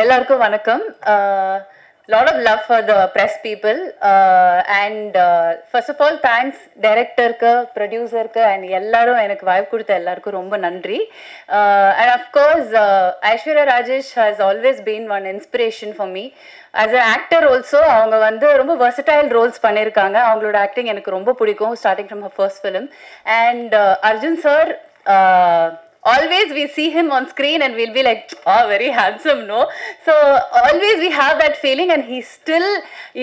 எல்லாருக்கும் வணக்கம். Lot of love for the press people, and first of all thanks director-க்கு, producer-க்கு and எல்லாரும் எனக்கு வாய்ப்பு கொடுத்த எல்லாருக்கும் ரொம்ப நன்றி. And of course Aishwarya Rajesh has always been one inspiration for me. As an actor also அவங்க வந்து ரொம்ப versatile roles பண்ணிருக்காங்க. அவங்களோட acting எனக்கு ரொம்ப பிடிக்கும் starting from her first film. And Arjun sir, always we see him on screen and we'll be like, oh, very handsome, no? So always we have that feeling, and he still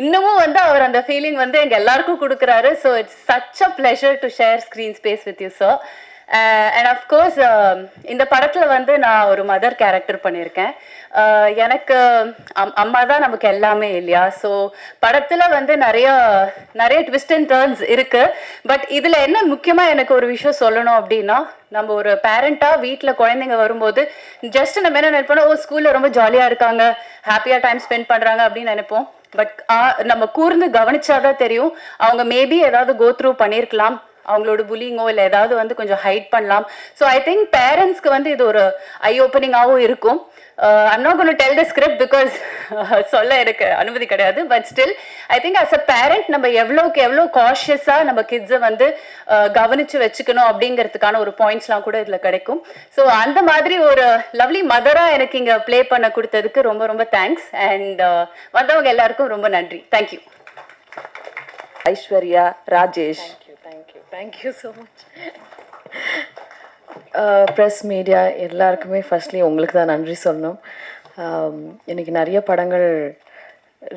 இன்னமும் வந்து அவர் அந்த feeling வந்து எங்க எல்லாருக்கும் கொடுக்குறாரு. So it's such a pleasure to share screen space with you, sir. And of course இந்த படத்துல வந்து நான் ஒரு மதர் கேரக்டர் பண்ணியிருக்கேன். எனக்கு அம்மா தான் நமக்கு எல்லாமே இல்லையா. ஸோ படத்துல வந்து நிறைய ட்விஸ்ட் அண்ட் டர்ன்ஸ் இருக்கு. பட் இதுல என்ன முக்கியமா எனக்கு ஒரு விஷயம் சொல்லணும் அப்படின்னா, நம்ம ஒரு பேரண்டா வீட்டில் குழந்தைங்க வரும்போது ஜஸ்ட் நம்ம என்ன நினைப்போம், ஓ ஸ்கூல்ல ரொம்ப ஜாலியா இருக்காங்க, ஹாப்பியா டைம் ஸ்பெண்ட் பண்றாங்க அப்படின்னு நினைப்போம். பட் நம்ம கூர்ந்து கவனிச்சாதான் தெரியும் அவங்க மேபி ஏதாவது கோ த்ரூ பண்ணியிருக்கலாம், அவங்களோட புல்லிங்கோ இல்லை ஏதாவது வந்து கொஞ்சம் ஹைட் பண்ணலாம். ஸோ ஐ திங்க் பேரண்ட்ஸ்க்கு வந்து இது ஒரு ஐ ஓப்பனிங்காகவும் இருக்கும். I'm not going to tell the script because சொல்ல எனக்கு அனுமதி கிடையாது. But still I think as a parent நம்ம எவ்வளோ காஷியஸாக நம்ம கிட்ஸை வந்து கவனித்து வச்சுக்கணும் அப்படிங்கிறதுக்கான ஒரு பாயிண்ட்ஸ்லாம் கூட இதில் கிடைக்கும். ஸோ அந்த மாதிரி ஒரு லவ்லி மதராக எனக்கு இங்கே ப்ளே பண்ண கொடுத்ததுக்கு ரொம்ப ரொம்ப தேங்க்ஸ். அண்ட் வந்தவங்க எல்லாருக்கும் ரொம்ப நன்றி. Thank you. Aishwarya Rajesh. Thank you so much. Press media எல்லாருக்குமே ஃபர்ஸ்ட்லி உங்களுக்கு தான் நன்றி சொல்லணும். இன்னைக்கு நிறைய படங்கள்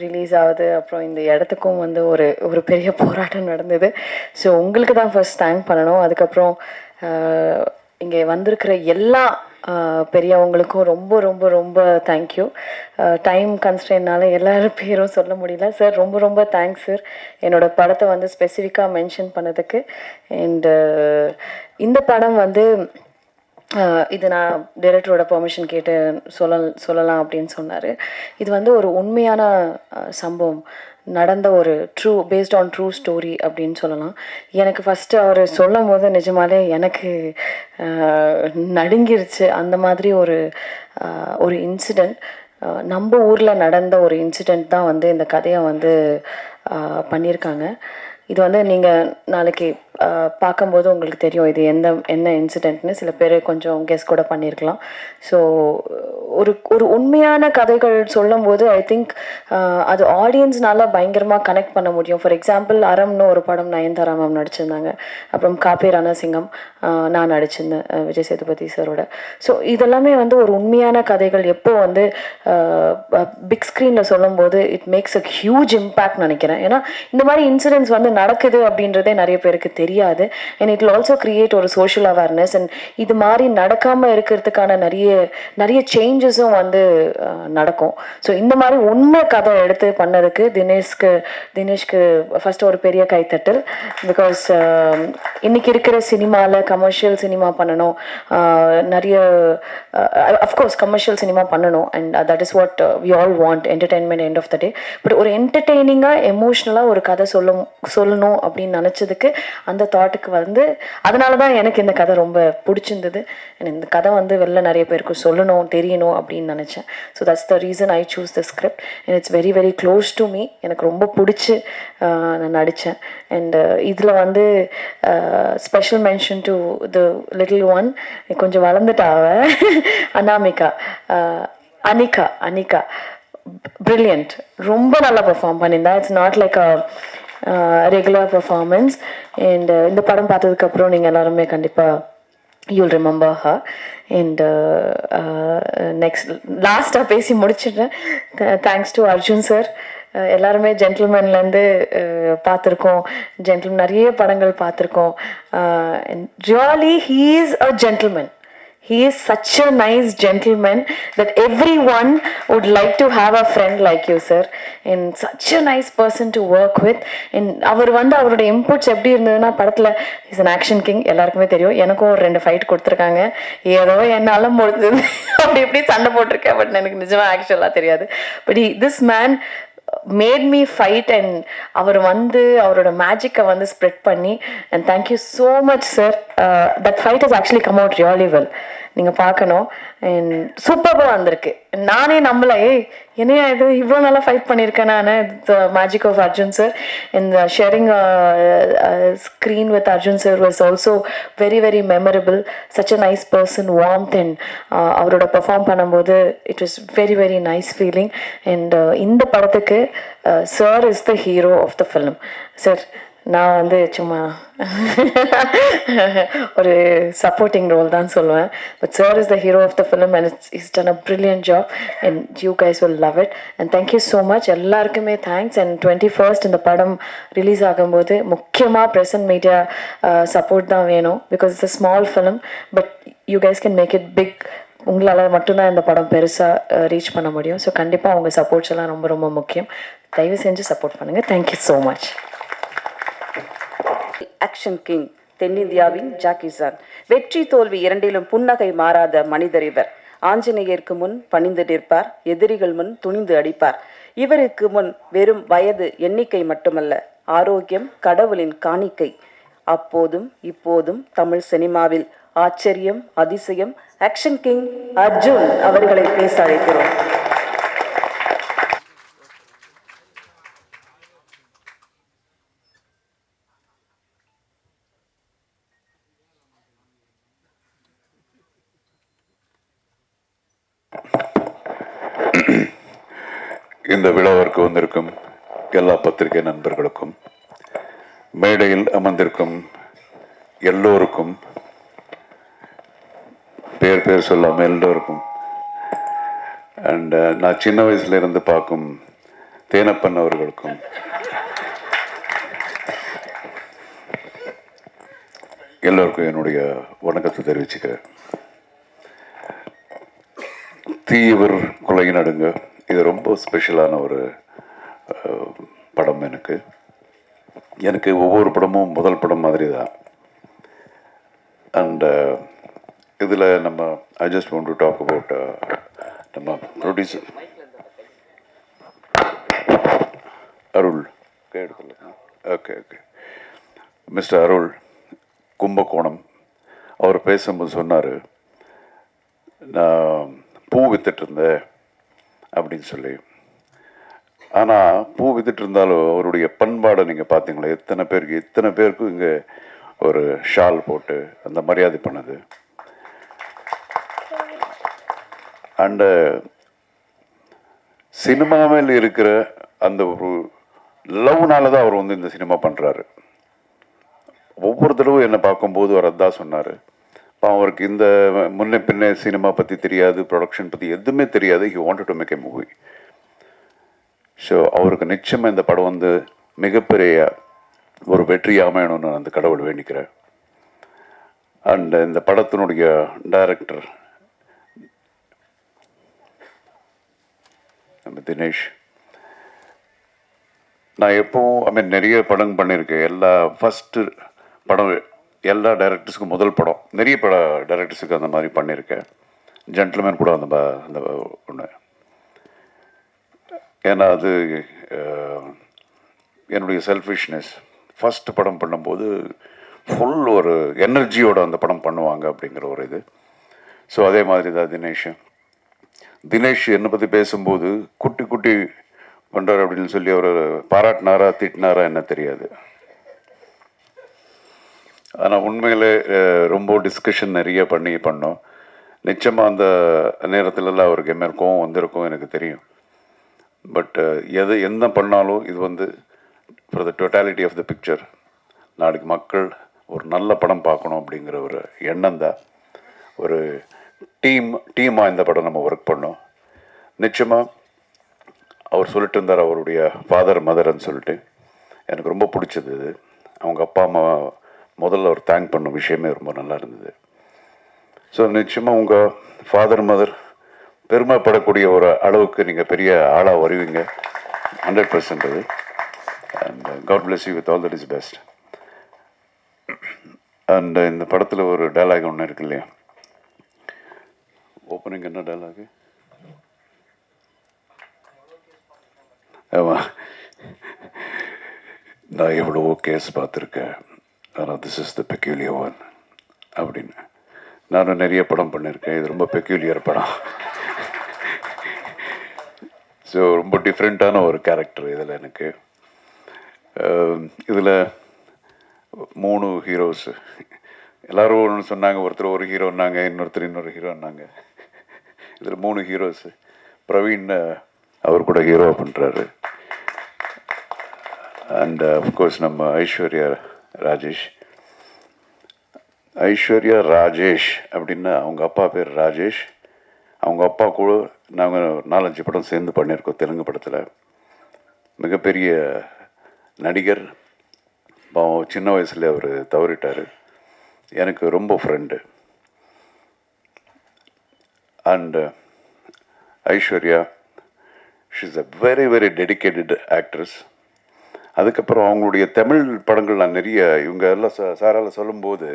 ரிலீஸ் ஆகுது, அப்புறம் இந்த இடத்துக்கும் வந்து ஒரு பெரிய போராட்டம் நடந்தது. ஸோ உங்களுக்கு தான் ஃபர்ஸ்ட் தேங்க் பண்ணணும். அதுக்கப்புறம் இங்கே வந்திருக்கிற எல்லா பெரியவங்களுக்கும் ரொம்ப ரொம்ப ரொம்ப தேங்க்யூ. டைம் கன்ஸ்ட்ரெயின்னால எல்லாரும் பேரும் சொல்ல முடியல. சார் ரொம்ப ரொம்ப தேங்க்ஸ் சார், என்னோட படத்தை வந்து ஸ்பெசிஃபிக்காக மென்ஷன் பண்ணதுக்கு. அண்டு இந்த படம் வந்து இது நான் டைரக்டரோட பெர்மிஷன் கேட்டு சொல்லலாம் அப்படின்னு சொன்னார். இது வந்து ஒரு உண்மையான சம்பவம், நடந்த ஒரு பேஸ்ட் ஆன் ட்ரூ ஸ்டோரி அப்படின்னு சொல்லலாம். எனக்கு ஃபஸ்ட்டு அவர் சொல்லும் போது நிஜமாலே எனக்கு நடுங்கிருச்சு. அந்த மாதிரி ஒரு இன்சிடெண்ட், நம்ம ஊரில் நடந்த ஒரு இன்சிடெண்ட் தான் வந்து இந்த கதையை வந்து பண்ணியிருக்காங்க. இது வந்து நீங்கள் நாளைக்கு பார்க்கும்போது உங்களுக்கு தெரியும் இது என்ன இன்சிடெண்ட்னு. சில பேர் கொஞ்சம் கெஸ் கூட பண்ணியிருக்கலாம். ஸோ ஒரு உண்மையான கதைகள் சொல்லும்போது ஐ திங்க் அது ஆடியன்ஸ்னால பயங்கரமாக கனெக்ட் பண்ண முடியும். ஃபார் எக்ஸாம்பிள் அறம்னு ஒரு படம் நயன்தாரா மேம் நடிச்சிருந்தாங்க, அப்புறம் காப்பே ரணசிங்கம் நான் நடிச்சிருந்தேன் விஜய் சேதுபதி சாரோட. ஸோ இதெல்லாமே வந்து ஒரு உண்மையான கதைகள். எப்போ வந்து பிக் ஸ்க்ரீனில் சொல்லும்போது it makes a huge impact நினைக்கிறேன். ஏன்னா இந்த மாதிரி இன்சிடென்ட்ஸ் வந்து நடக்குது அப்படின்றதே நிறைய பேருக்கு தெரியாது. And it will also create ஒரு சோஷியல் அவேர்னஸ். அண்ட் இது மாதிரி நடக்காமல் இருக்கிறதுக்கான நிறைய சேஞ்சஸும் வந்து நடக்கும். ஸோ இந்த மாதிரி உண்மை கதை எடுத்து பண்ணதுக்கு தினேஷ்க்கு ஃபர்ஸ்ட் ஒரு பெரிய கைத்தட்டல். பிகாஸ் இன்னைக்கு இருக்கிற சினிமாவில் கமர்ஷியல் சினிமா பண்ணணும், நிறைய அஃப்கோர்ஸ் கமர்ஷியல் சினிமா பண்ணணும். And that is what we all want, entertainment end of the day. But ஒரு என்டர்டெய்னிங்காக எமோஷ்னலாக ஒரு கதை சொல்லணும் அப்படின்னு நினச்சதுக்கு அந்த தாட்டுக்கு வந்து அதனால தான் எனக்கு இந்த கதை ரொம்ப பிடிச்சிருந்தது. இந்த கதை வந்து வெளில நிறைய பேருக்கு சொல்லணும், தெரியணும் அப்படின்னு நினச்சேன். So that's the reason I choose the script. And it's very very close to me. எனக்கு ரொம்ப பிடிச்சி நான் நடித்தேன். அண்ட் இதில் வந்து special mention to the little one, கொஞ்சம் வளர்ந்துட்டாவ அனாமிகா, அனிகா brilliant, ரொம்ப நல்லா பெர்ஃபார்ம் பண்ணியிருந்தா. It's not like a regular performance. And இந்த படம் பார்த்ததுக்கப்புறம் நீங்கள் எல்லாருமே கண்டிப்பாக you'll remember her. And next லாஸ்ட்டாக பேசி முடிச்சிடுறேன். Thanks to Arjun sir. எல்லாருமே ஜென்டில்மேன்லேருந்து பார்த்துருக்கோம், நிறைய படங்கள் பார்த்துருக்கோம். Really he is a gentleman. He is such a nice gentleman that everyone would like to have a friend like you, sir. And such a nice person to work with. And அவர் வந்து அவரோட inputs எப்படி இருந்ததுன்னா, படத்தில் is an action king, எல்லாருக்குமே தெரியும். எனக்கும் ஒரு 2 fight கொடுத்துருக்காங்க. ஏதோ என்னால் முடிஞ்சது அப்படி சண்டை போட்டிருக்கேன். பட் எனக்கு நிஜமாக ஆக்சுவலாக தெரியாது. But this man made me fight. And அவர் வந்து அவரோட மேஜிக்கை வந்து ஸ்ப்ரெட் பண்ணி. And thank you so much, sir. That fight has actually come out really well. நீங்கள் பார்க்கணும். அண்ட் சூப்பராக வந்திருக்கு. நானே நம்பலை, என்னையா இது இவ்வளோ நல்லா ஃபைட் பண்ணியிருக்கேன் நான். The magic of Arjun sir and sharing screen with Arjun sir was also very very memorable. Such a nice person, warmth and அவரோட பெர்ஃபார்ம் பண்ணும்போது it was very very nice feeling. And இந்த படத்துக்கு sir is the hero of the film. Sir நான் வந்து சும்மா ஒரு supporting role தான் சொல்லுவேன். But sir is the hero of the film and is done a brilliant job and you guys will love it. And thank you so much. எல்லாருக்குமே thanks. And 21st இந்த படம் release ஆகும்போது முக்கியமாக ப்ரெசன்ட் மீடியா சப்போர்ட் தான் வேணும். Because it's a small film but you guys can make it big. உங்களால் மட்டும்தான் இந்த படம் பெருசாக ரீச் பண்ண முடியும். ஸோ கண்டிப்பாக உங்கள் சப்போர்ட்ஸ் எல்லாம் ரொம்ப ரொம்ப முக்கியம். தயவு செஞ்சு சப்போர்ட் பண்ணுங்கள். Thank you so much. Action king, தென்னிந்தியாவின் ஜாக்கி சான். வெற்றி தோல்வி இரண்டிலும் புன்னகை மாறாத மனிதர் இவர். ஆஞ்சநேயருக்கு முன் பணிந்து நிற்பார், எதிரிகள் முன் துணிந்து அடிப்பார். இவருக்கு முன் வெறும் வயது எண்ணிக்கை மட்டுமல்ல, ஆரோக்கியம் கடவுளின் காணிக்கை. அப்போதும் இப்போதும் தமிழ் சினிமாவில் ஆச்சரியம், அதிசயம் ஆக்ஷன் கிங் அர்ஜுன் அவர்களை பேச அழைக்கிறோம். இந்த விழாவிற்கு வந்திருக்கும் எல்லா பத்திரிகை நண்பர்களுக்கும், மேடையில் அமர்ந்திருக்கும் எல்லோருக்கும், பேர் பேர் சொல்லாமல் எல்லோருக்கும், அண்ட் நான் சின்ன வயசுல இருந்து பார்க்கும் தேனப்பன் அவர்களுக்கும், எல்லோருக்கும் என்னுடைய வணக்கத்தை தெரிவிச்சுக்கிறேன். தீவிர கொலை நடுங்க, இது ரொம்ப ஸ்பெஷலான ஒரு படம். எனக்கு ஒவ்வொரு படமும் முதல் படம் மாதிரி தான். அண்ட் இதில் நம்ம I just want to talk about நம்ம producer Arul. Okay mister Arul Kumbakonam. அவர் பேசும்போது சொன்னார், நான் பூ வித்துட்டு இருந்தேன் அப்படின்னு சொல்லி. ஆனால் பூ வித்துட்டு இருந்தாலும் அவருடைய பண்பாடை நீங்கள் பார்த்தீங்களா? இத்தனை பேருக்கு இங்கே ஒரு ஷால் போட்டு அந்த மரியாதை பண்ணது. அண்டு சினிமாவில் இருக்கிற அந்த ஒரு லவ்னால தான் அவர் வந்து இந்த சினிமா பண்ணுறாரு. ஒவ்வொரு தடவை என்னை பார்க்கும்போது அவர் அதான் சொன்னார். அவருக்கு இந்த முன்ன பின்ன சினிமா பற்றி தெரியாது, ப்ரொடக்ஷன் பற்றி எதுவுமே தெரியாது. He wanted to make a movie. So அவருக்கு நிச்சயமாக இந்த படம் வந்து மிகப்பெரிய ஒரு வெற்றி அமையணும்னு அந்த கடவுள் வேண்டிக்கிறேன். அண்ட் இந்த படத்தினுடைய டைரக்டர் நம்ம தினேஷ். நான் எப்போவும் நிறைய படம் பண்ணியிருக்கேன். ஃபஸ்ட்டு படம் எல்லா டைரக்டர்ஸுக்கும் முதல் படம். நிறைய டைரக்டர்ஸுக்கு அந்த மாதிரி பண்ணியிருக்கேன். ஜென்டில்மேன் கூட அந்த ஒன்று. ஏன்னா அது என்னுடைய செல்ஃபிஷ்னஸ். ஃபஸ்ட் படம் பண்ணும்போது ஃபுல் ஒரு எனர்ஜியோட அந்த படம் பண்ணுவாங்க அப்படிங்கிற ஒரு இது. ஸோ அதே மாதிரி தான் தினேஷ் என்னை பற்றி பேசும்போது குட்டி பண்ணுறாரு அப்படின்னு சொல்லி அவர் பாராட்டினாரா திட்டினாரா என்ன தெரியாது. ஆனால் உண்மையில் ரொம்ப டிஸ்கஷன் நிறைய பண்ணோம். நிச்சயமாக அந்த நேரத்துலலாம் அவருக்கு என்ன கோவம் வந்திருக்கும் எனக்கு தெரியும். பட் என்ன பண்ணாலும் இது வந்து for the totality of the picture, நாளைக்கு மக்கள் ஒரு நல்ல படம் பார்க்கணும் அப்படிங்கிற ஒரு எண்ணம் தான். ஒரு டீமாக இந்த படம் நம்ம ஒர்க் பண்ணோம். நிச்சயமாக அவர் சொல்லிட்டு இருந்தார் அவருடைய ஃபாதர் மதர்ன்னு சொல்லிட்டு. எனக்கு ரொம்ப பிடிச்சது இது. அவங்க அப்பா அம்மா முதல்ல அவர் தேங்க் பண்ண விஷயமே ரொம்ப நல்லா இருந்தது. ஸோ நிச்சயமாக உங்கள் ஃபாதர் மதர் பெருமைப்படக்கூடிய ஒரு அளவுக்கு நீங்கள் பெரிய ஆளாக வருவீங்க 100%. அது and God bless you with all that is best. And இந்த படத்தில் ஒரு டைலாக் ஒன்று இருக்கு இல்லையா? ஓப்பனிங் என்ன டைலாகு? ஆமாம், நான் எவ்வளவோ கேஸ் பார்த்துருக்கேன், ஆனால் this is the peculiar one அப்படின்னு. நானும் நிறைய படம் பண்ணியிருக்கேன். இது ரொம்ப பெக்யூலியர் படம். ஸோ ரொம்ப டிஃப்ரெண்ட்டான ஒரு கேரக்டர் இதில் எனக்கு. இதில் 3 ஹீரோஸ். எல்லோரும் ஒன்று சொன்னாங்க, ஒருத்தர் ஒரு ஹீரோன்னாங்க, இன்னொருத்தர் இன்னொரு ஹீரோன்னாங்க. இதில் 3 ஹீரோஸ். பிரவீன் அவர் கூட ஹீரோ பண்ணுறாரு. அண்ட் அஃப்கோர்ஸ் நம்ம ஐஸ்வர்யா ராஜேஷ். ஐஸ்வர்யா ராஜேஷ் அப்படின்னா அவங்க அப்பா பேர் ராஜேஷ். அவங்க அப்பா கூட நாங்கள் 4-5 படம் சேர்ந்து பண்ணியிருக்கோம் தெலுங்கு படத்தில். மிகப்பெரிய நடிகர். பாவம் சின்ன வயசில் அவர் தவறிட்டார். எனக்கு ரொம்ப friend. And Aishwarya, she is a very very dedicated actress. அதுக்கப்புறம் அவங்களுடைய தமிழ் படங்கள் நான் நிறைய இவங்க எல்லாம் சாரால் சொல்லும்போது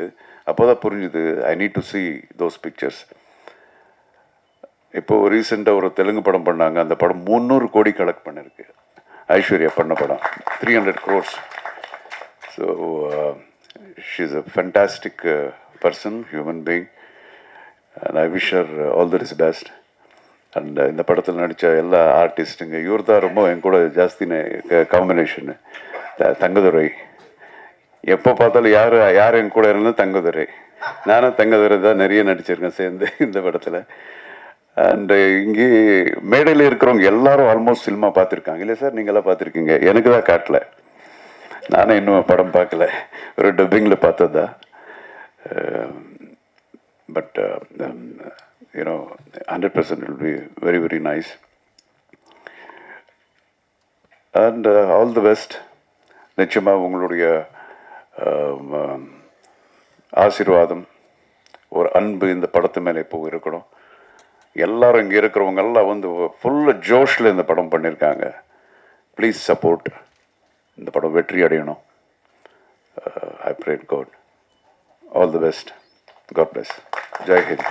அப்போ தான் புரிஞ்சுது, I need to see those pictures. இப்போது ரீசெண்டாக ஒரு தெலுங்கு படம் பண்ணாங்க. அந்த படம் 300 கோடி கலெக்ட் பண்ணியிருக்கு. ஐஸ்வர்யா பண்ண படம் 300 crores. So she is a fantastic person, human being. And I wish her all the best. And இந்த படத்தில் நடித்த எல்லா ஆர்டிஸ்ட்டுங்க, இவர் தான் ரொம்ப என் கூட ஜாஸ்தி காம்பினேஷனு. தங்கதுரை, எப்போ பார்த்தாலும் யார் என் கூட இருந்தால் தங்கதுரை. நானும் தங்கதுரை தான் நிறைய நடிச்சிருக்கேன் சேர்ந்து இந்த படத்தில். அண்டு இங்கே மேடையில் இருக்கிறவங்க எல்லாரும் ஆல்மோஸ்ட் சினிமா பார்த்துருக்காங்க இல்லை சார்? நீங்களாம் பார்த்துருக்கீங்க. எனக்கு தான் காட்டல, நானும் இன்னும் படம் பார்க்கல, ஒரு டப்பிங்கில் பார்த்தது தான். But you know 100% will be very very nice. And all the best. நிச்சயமாக உங்களுடைய ஆசீர்வாதம், ஒரு அன்பு இந்த படத்து மேலே இப்போ இருக்கணும். எல்லாரும் இங்கே இருக்கிறவங்க எல்லாம் வந்து ஃபுல்லு ஜோஷில் இந்த படம் பண்ணியிருக்காங்க. Please support. இந்த படம் வெற்றி அடையணும். I pray God. All the best. God bless. Jai Hind.